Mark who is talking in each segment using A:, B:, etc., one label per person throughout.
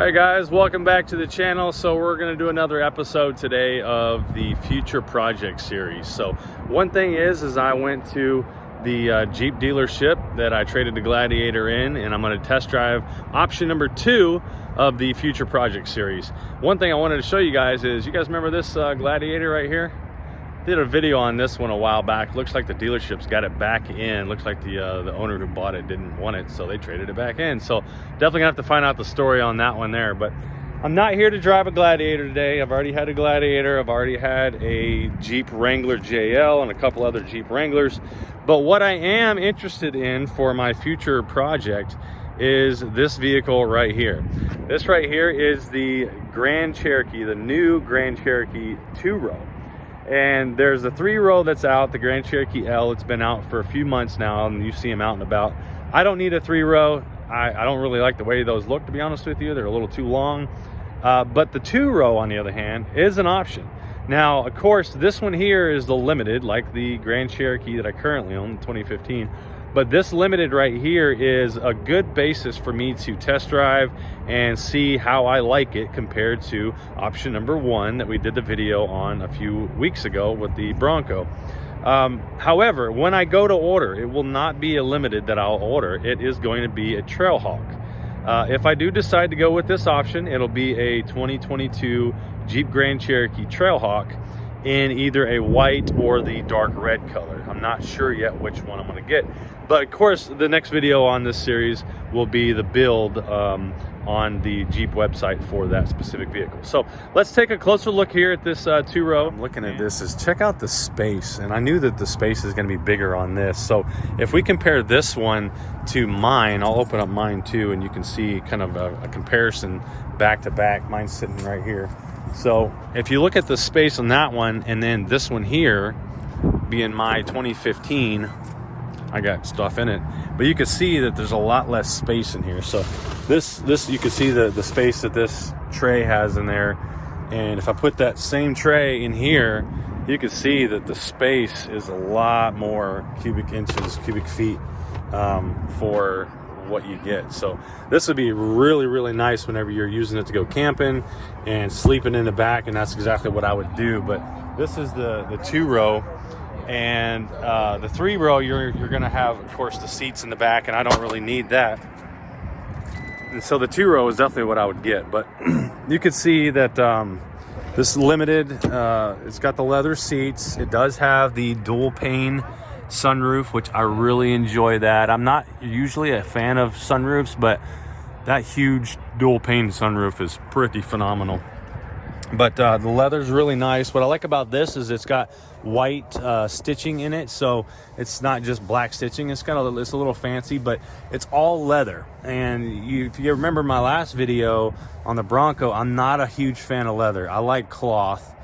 A: Alright guys, welcome back to the channel. So we're going to do another episode today of the Future Project series. So one thing is I went to the Jeep dealership that I traded the Gladiator in, and I'm going to test drive option number 2 of the Future Project series. One thing I wanted to show you guys is, you guys remember this Gladiator right here? Did a video on this one a while back. Looks like the dealership's got it back in. Looks like the owner who bought it didn't want it, so they traded it back in. So definitely gonna have to find out the story on that one there. But I'm not here to drive a Gladiator today. I've already had a Gladiator. I've already had a Jeep Wrangler JL and a couple other Jeep Wranglers. But what I am interested in for my future project is this vehicle right here. This right here is the Grand Cherokee, the new Grand Cherokee 2-row. And there's the 3-row that's out, the Grand Cherokee L. It's been out for a few months now, and you see them out and about. I don't need a 3-row. I don't really like the way those look, to be honest with you. They're a little too long. But the 2-row, on the other hand, is an option. Now, of course, this one here is the limited, like the Grand Cherokee that I currently own, 2015. But this limited right here is a good basis for me to test drive and see how I like it compared to option number 1 that we did the video on a few weeks ago with the Bronco. However, when I go to order, it will not be a limited that I'll order. It is going to be a Trailhawk. If I do decide to go with this option, it'll be a 2022 Jeep Grand Cherokee Trailhawk in either a white or the dark red color. I'm not sure yet which one I'm going to get. But of course, the next video on this series will be the build on the Jeep website for that specific vehicle. So let's take a closer look here at this 2-row. I'm looking at this, is check out the space. And I knew that the space is going to be bigger on this. So if we compare this one to mine, I'll open up mine too, and you can see kind of a comparison back to back. Mine's sitting right here. So if you look at the space on that one, and then this one here being my 2015, I got stuff in it, but you can see that there's a lot less space in here. So this you can see the space that this tray has in there, and if I put that same tray in here, you can see that the space is a lot more cubic feet for what you get. So this would be really nice whenever you're using it to go camping and sleeping in the back, and that's exactly what I would do. But this is the 2-row. And the 3-row, you're gonna have, of course, the seats in the back, and I don't really need that. And so the 2-row is definitely what I would get. But you can see that this limited, it's got the leather seats. It does have the dual pane sunroof, which I really enjoy that. I'm not usually a fan of sunroofs, but that huge dual pane sunroof is pretty phenomenal. But the leather's really nice. What I like about this is it's got white stitching in it, so it's not just black stitching. It's a little fancy, but it's all leather. And if you remember my last video on the Bronco, I'm not a huge fan of leather. I like cloth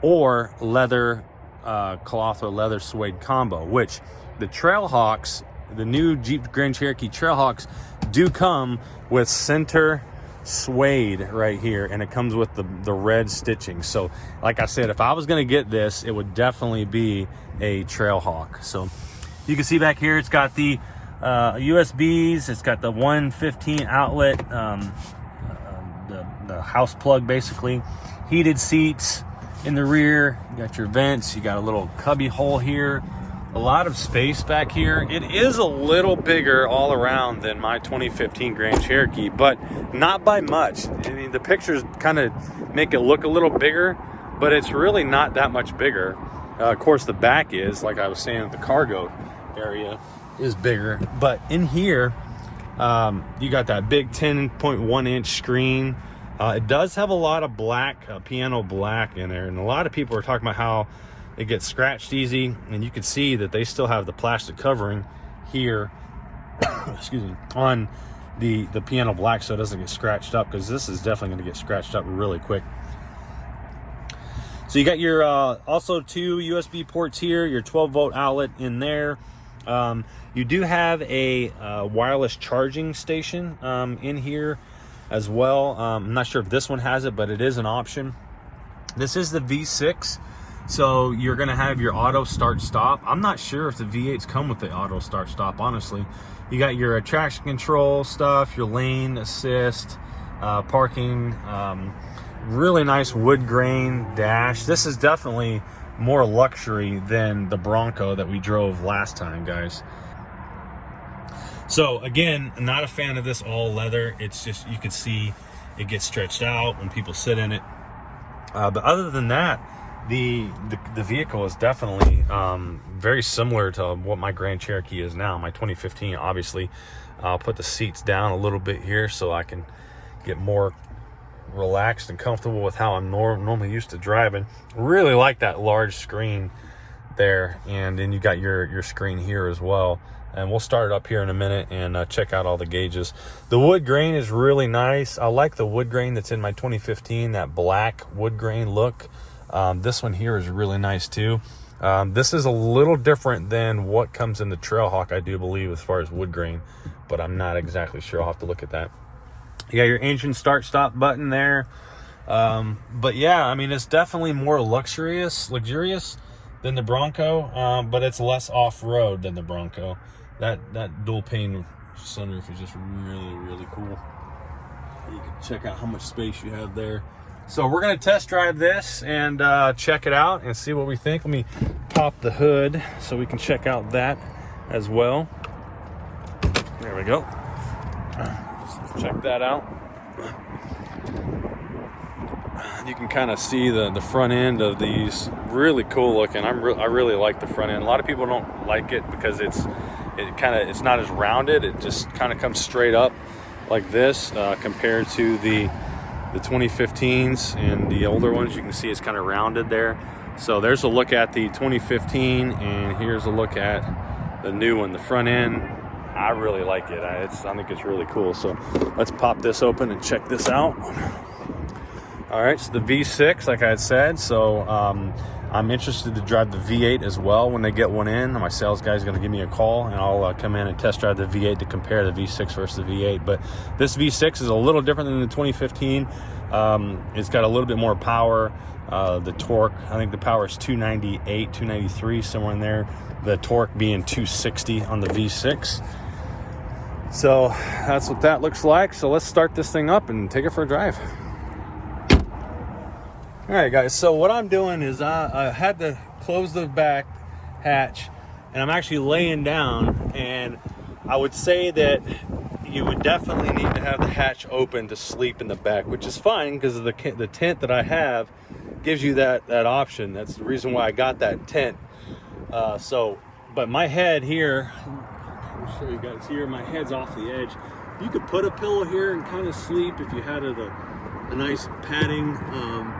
A: or leather, cloth or leather suede combo, which the Trailhawks, the new Jeep Grand Cherokee Trailhawks, do come with center suede right here, and it comes with the red stitching. So like I said, if I was going to get this, it would definitely be a Trailhawk. So you can see back here, it's got the USBs, it's got the 115 outlet, the house plug, basically, heated seats in the rear. You got your vents, you got a little cubby hole here, a lot of space back here. It is a little bigger all around than my 2015 Grand Cherokee, but not by much. I mean, the pictures kind of make it look a little bigger, but it's really not that much bigger. Of course, the back is, like I was saying, the cargo area is bigger. But in here, you got that big 10.1 inch screen. It does have a lot of black, piano black in there, and a lot of people are talking about how it gets scratched easy, and you can see that they still have the plastic covering here excuse me, on the piano black, so it doesn't get scratched up, because this is definitely going to get scratched up really quick. So you got your also 2 USB ports here, your 12-volt outlet in there. You do have a wireless charging station in here as well. I'm not sure if this one has it, but it is an option. This is the V6. So you're going to have your auto start stop. I'm not sure if the V8s come with the auto start stop, honestly. You got your traction control stuff, your lane assist, parking. Really nice wood grain dash. This is definitely more luxury than the Bronco that we drove last time, guys. So again, not a fan of this all leather. It's just, you can see it gets stretched out when people sit in it. But other than that, the vehicle is definitely very similar to what my Grand Cherokee is now, my 2015. Obviously, I'll put the seats down a little bit here so I can get more relaxed and comfortable with how I'm normally used to driving. Really like that large screen there, and then you got your screen here as well. And we'll start it up here in a minute and check out all the gauges. The wood grain is really nice. I like the wood grain that's in my 2015, that black wood grain look. This one here is really nice too. This is a little different than what comes in the Trailhawk, I do believe, as far as wood grain, but I'm not exactly sure. I'll have to look at that. You got your engine start-stop button there. But yeah, I mean, it's definitely more luxurious than the Bronco, but it's less off-road than the Bronco. That dual pane sunroof is just really cool. You can check out how much space you have there. So we're gonna test drive this and check it out and see what we think. Let me pop the hood so we can check out that as well. There we go. Check that out. You can kind of see the front end of these. Really cool looking. I really like the front end. A lot of people don't like it because it's not as rounded. It just kind of comes straight up like this compared to the 2015s and the older ones. You can see it's kind of rounded there. So there's a look at the 2015, and here's a look at the new one. The front end, I really like it. I think it's really cool. So let's pop this open and check this out. All right, so the V6, like I had said. So I'm interested to drive the V8 as well when they get one in. My sales guy is going to give me a call, and I'll come in and test drive the V8 to compare the V6 versus the V8. But this V6 is a little different than the 2015. It's got a little bit more power. The torque, I think the power is 298, 293, somewhere in there. The torque being 260 on the V6. So that's what that looks like. So let's start this thing up and take it for a drive. All right, guys, so what I'm doing is I had to close the back hatch, and I'm actually laying down, and I would say that you would definitely need to have the hatch open to sleep in the back, which is fine because of the tent that I have gives you that option. That's the reason why I got that tent. But my head here, I'll show you guys here, my head's off the edge. You could put a pillow here and kind of sleep if you had a nice padding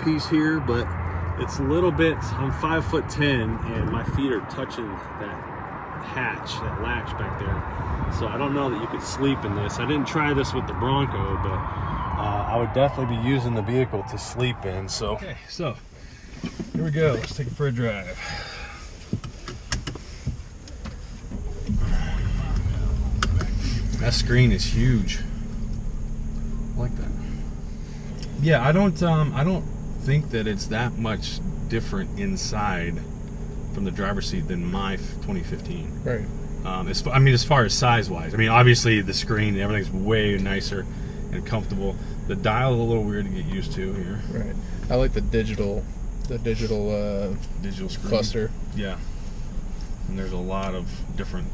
A: piece here, but it's a little bit, I'm 5'10", and my feet are touching that hatch, that latch back there. So I don't know that you could sleep in this. I didn't try this with the Bronco, but I would definitely be using the vehicle to sleep in. So okay, so here we go. Let's take it for a drive. That screen is huge. I like that. Yeah, I don't think that it's that much different inside from the driver's seat than my 2015.
B: Right.
A: I mean, as far as size-wise, I mean, obviously the screen, everything's way nicer and comfortable. The dial is a little weird to get used to here.
B: Right. I like the digital
A: screen
B: cluster.
A: Yeah. And there's a lot of different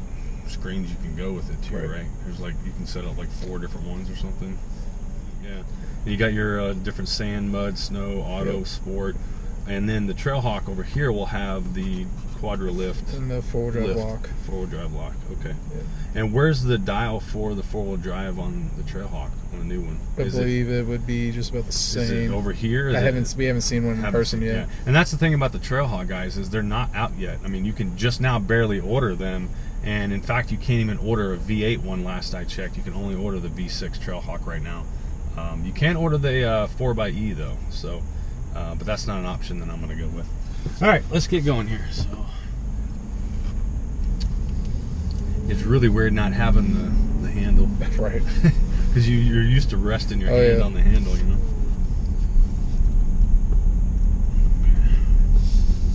A: screens you can go with it too, right? There's like, you can set up like 4 different ones or something. Yeah. And you got your different sand, mud, snow, auto, sport. And then the Trailhawk over here will have the quadra lift.
B: And the four-wheel drive lock.
A: Four-wheel drive lock, okay.
B: Yeah.
A: And where's the dial for the four-wheel drive on the Trailhawk, on the new one?
B: I believe it would be just about the same.
A: Is it over here?
B: We haven't seen one in person yet.
A: Yeah. And that's the thing about the Trailhawk, guys, is they're not out yet. I mean, you can just now barely order them. And in fact, you can't even order a V8 one last I checked. You can only order the V6 Trailhawk right now. You can order the 4xe though, so but that's not an option that I'm going to go with. All right, let's get going here. So it's really weird not having the handle,
B: right?
A: Because you're used to resting your hand on the handle, you know.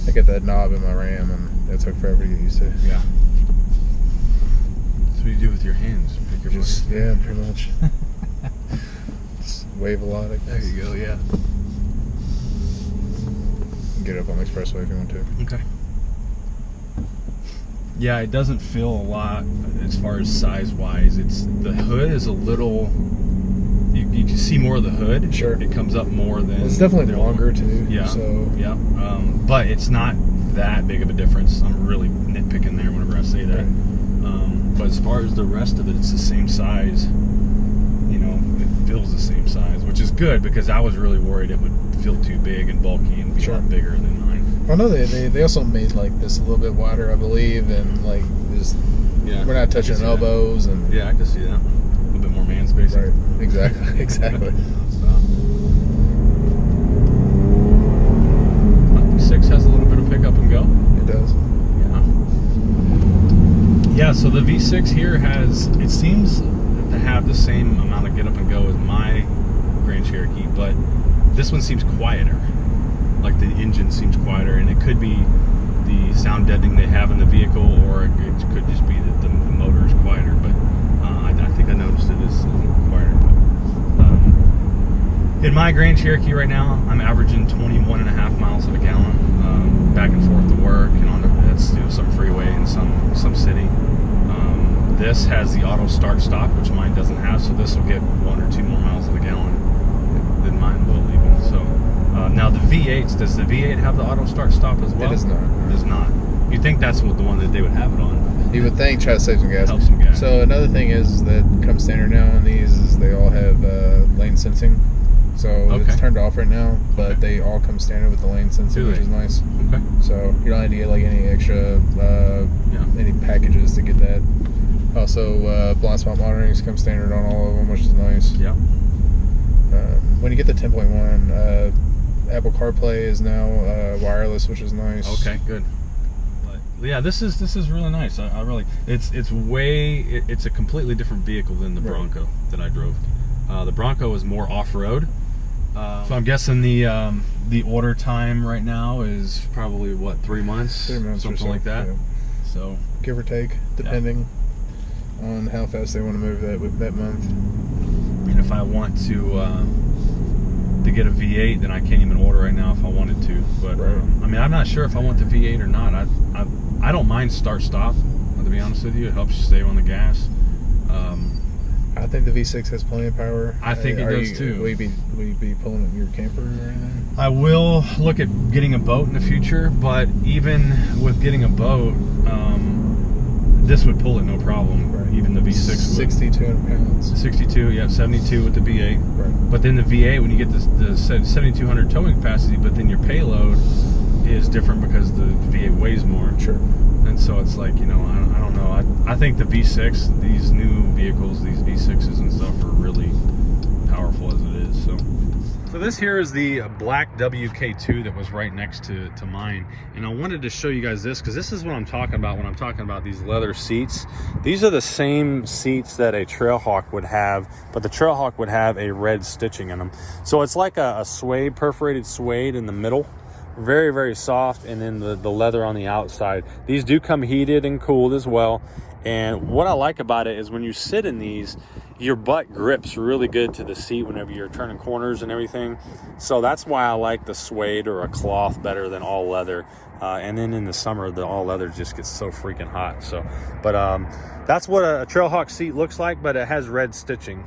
B: I get that knob in my Ram, and it took forever to get used to.
A: Yeah. That's what you do with your hands. Pick your
B: yeah, pretty much. wave a lot, I guess.
A: There you go, yeah.
B: Get up on the expressway if you want to.
A: Okay. Yeah, it doesn't feel a lot as far as size-wise. It's the hood is a little. You can see more of the hood.
B: Sure.
A: It comes up more than.
B: It's definitely longer too.
A: Yeah.
B: So
A: yeah. But it's not that big of a difference. I'm really nitpicking there whenever I say that.
B: Right.
A: But as far as the rest of it, it's the same size. You know, it feels the same size, which is good because I was really worried it would feel too big and bulky and be a lot bigger than mine.
B: I know they also made like this a little bit wider, I believe, and like this.
A: Yeah.
B: We're not touching elbows and.
A: Yeah, I can see that. A little bit more man space.
B: Right. Exactly. Exactly.
A: V6 has a little bit of pickup and go.
B: It does.
A: Yeah. Yeah. So the V6 here it seems to have the same amount of get up and go as my Grand Cherokee, but this one seems quieter. Like the engine seems quieter, and it could be the sound deadening they have in the vehicle, or it could just be that the motor is quieter. But I think I noticed it is quieter. In my Grand Cherokee right now, I'm averaging 21.5 miles of a gallon, back and forth to work, and that's some freeway and some city. This has the auto start stop, which mine doesn't have, so this will get 1 or 2 more miles of a gallon than mine will even. So now the V8s, does the V8 have the auto start stop as well?
B: It does not.
A: It does not. You think that's the one that they would have it on?
B: You would think, try to save some gas.
A: Help some gas.
B: So another thing is that comes standard now on these is they all have lane sensing. So it's turned off right now, but they all come standard with the lane sensing, which is nice.
A: Okay.
B: So you don't have to get like any extra any packages to get that. Also, blind spot monitoring comes standard on all of them, which is nice.
A: Yeah.
B: When you get the 10.1, Apple CarPlay is now wireless, which is nice.
A: Okay, good. But yeah, this is really nice. I really it's a completely different vehicle than the Bronco that I drove. The Bronco is more off-road. So I'm guessing the order time right now is probably what, 3 months?
B: 3 months,
A: something
B: or so,
A: like that.
B: Yeah.
A: So
B: give or take, depending on how fast they want to move that month.
A: And if I want to get a V8, then I can't even order right now if I wanted to. But I mean, I'm not sure if I want the V8 or not. I don't mind start-stop. To be honest with you, it helps you save on the gas.
B: I think the V6 has plenty of power.
A: I think it does too.
B: Will you be pulling it in your camper or anything?
A: I will look at getting a boat in the future, but even with getting a boat, this would pull it no problem.
B: Right.
A: Even the V6 would.
B: 6,200 pounds.
A: 62, yeah, 72 with the V8.
B: Right.
A: But then the V8, when you get the 7,200 towing capacity, but then your payload is different because the V8 weighs more.
B: Sure.
A: And so it's like, I don't know. I think the V6, these new vehicles, these V6s and stuff are really powerful as it is. So this here is the black WK2 that was right next to mine. And I wanted to show you guys this because this is what I'm talking about when I'm talking about these leather seats. These are the same seats that a Trailhawk would have, but the Trailhawk would have a red stitching in them. So it's like a suede, perforated suede in the middle. Very, very soft, and then the leather on the outside. These do come heated and cooled as well. And what I like about it is when you sit in these, your butt grips really good to the seat whenever you're turning corners and everything. So that's why I like the suede or a cloth better than all leather. And then in the summer, the all leather just gets so freaking hot. So, but that's what a Trailhawk seat looks like, but it has red stitching,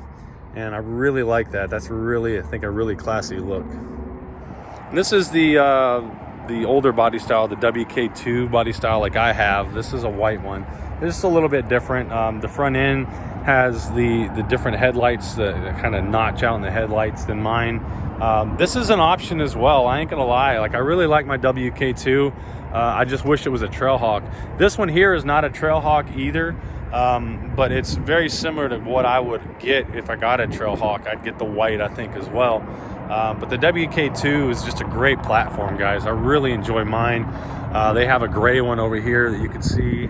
A: and I really like that. That's really, I think, a really classy look. And this is the older body style, the WK2 body style like I have. This is a white one. This is a little bit different. The front end has the different headlights that kind of notch out in the headlights than mine. This is an option as well. I ain't gonna lie. Like, I really like my WK2. I just wish it was a Trailhawk. This one here is not a Trailhawk either. But it's very similar to what I would get if I got a Trailhawk. I'd get the white, I think, as well. But the WK2 is just a great platform, guys. I really enjoy mine. They have a gray one over here that you can see,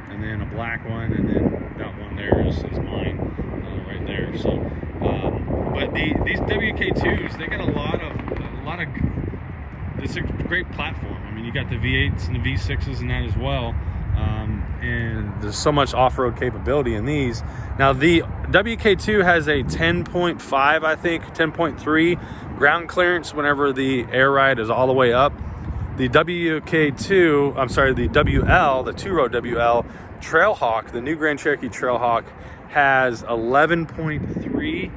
A: and then a black one, and then that one there is mine right there. So, but these WK2s, they got a lot of. It's a great platform. I mean, you got the V8s and the V6s and that as well. And there's so much off-road capability in these. Now the WK2 has a 10.5, I think 10.3 ground clearance whenever the air ride is all the way up. The WK2, I'm sorry, the WL, the two-row WL Trailhawk, the new Grand Cherokee Trailhawk, has 11.3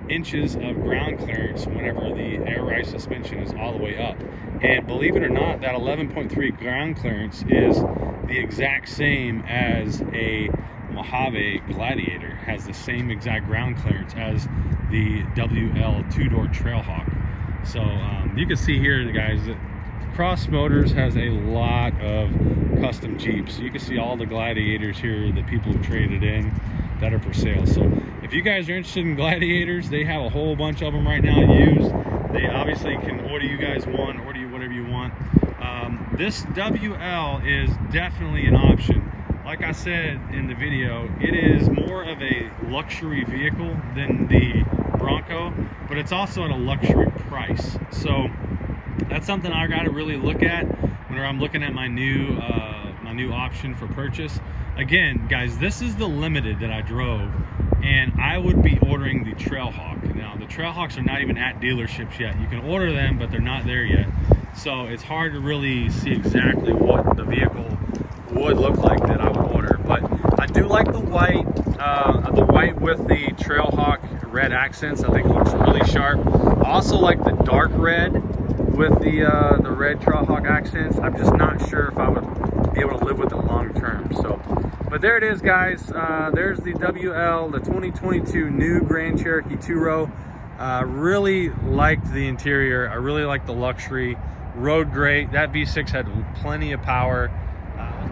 A: inches of ground clearance whenever the air ride suspension is all the way up. And believe it or not, that 11.3 ground clearance is the exact same as a Mojave Gladiator, has the same exact ground clearance as the WL two-door Trailhawk. So you can see here, guys, that Cross Motors has a lot of custom Jeeps. You can see all the Gladiators here that people have traded in that are for sale. So if you guys are interested in Gladiators, they have a whole bunch of them right now used. They obviously can order you guys one, order you whatever you want. This WL is definitely an option. Like I said in the video, it is more of a luxury vehicle than the Bronco, but it's also at a luxury price. So that's something I got to really look at whenever I'm looking at my new option for purchase. Again, guys, this is the Limited that I drove, and I would be ordering the Trailhawk. Now, the Trailhawks are not even at dealerships yet. You can order them, but they're not there yet. So it's hard to really see exactly what the vehicle would look like that I would order. But I do like the white with the Trailhawk red accents. I think it looks really sharp. I also like the dark red with the red Trailhawk accents. I'm just not sure if I would be able to live with it long term. So, but there it is, guys. There's the WL, the 2022 new Grand Cherokee two-row. Really liked the interior. I really liked the luxury. Rode great. That V6 had plenty of power.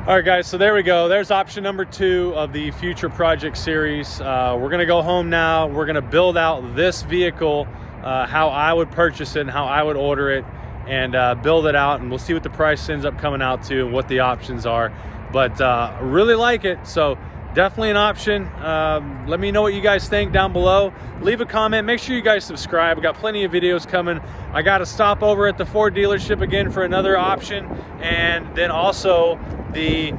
A: All right, guys, so there we go. There's option number 2 of the Future Project series. We're gonna go home now. We're gonna build out this vehicle, how I would purchase it and how I would order it, and build it out, and we'll see what the price ends up coming out to and what the options are. But really like it, so definitely an option. Let me know what you guys think down below. Leave a comment. Make sure you guys subscribe. We got plenty of videos coming. I got to stop over at the Ford dealership again for another option, and then also the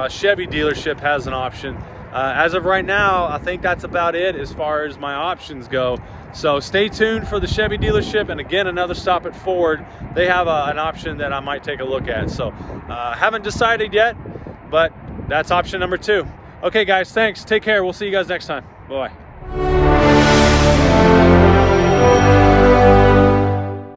A: Chevy dealership has an option. As of right now, I think that's about it as far as my options go. So stay tuned for the Chevy dealership, and again, another stop at Ford. They have an option that I might take a look at. So haven't decided yet, but that's option number 2. Okay, guys, thanks. Take care. We'll see you guys next time. Bye-bye.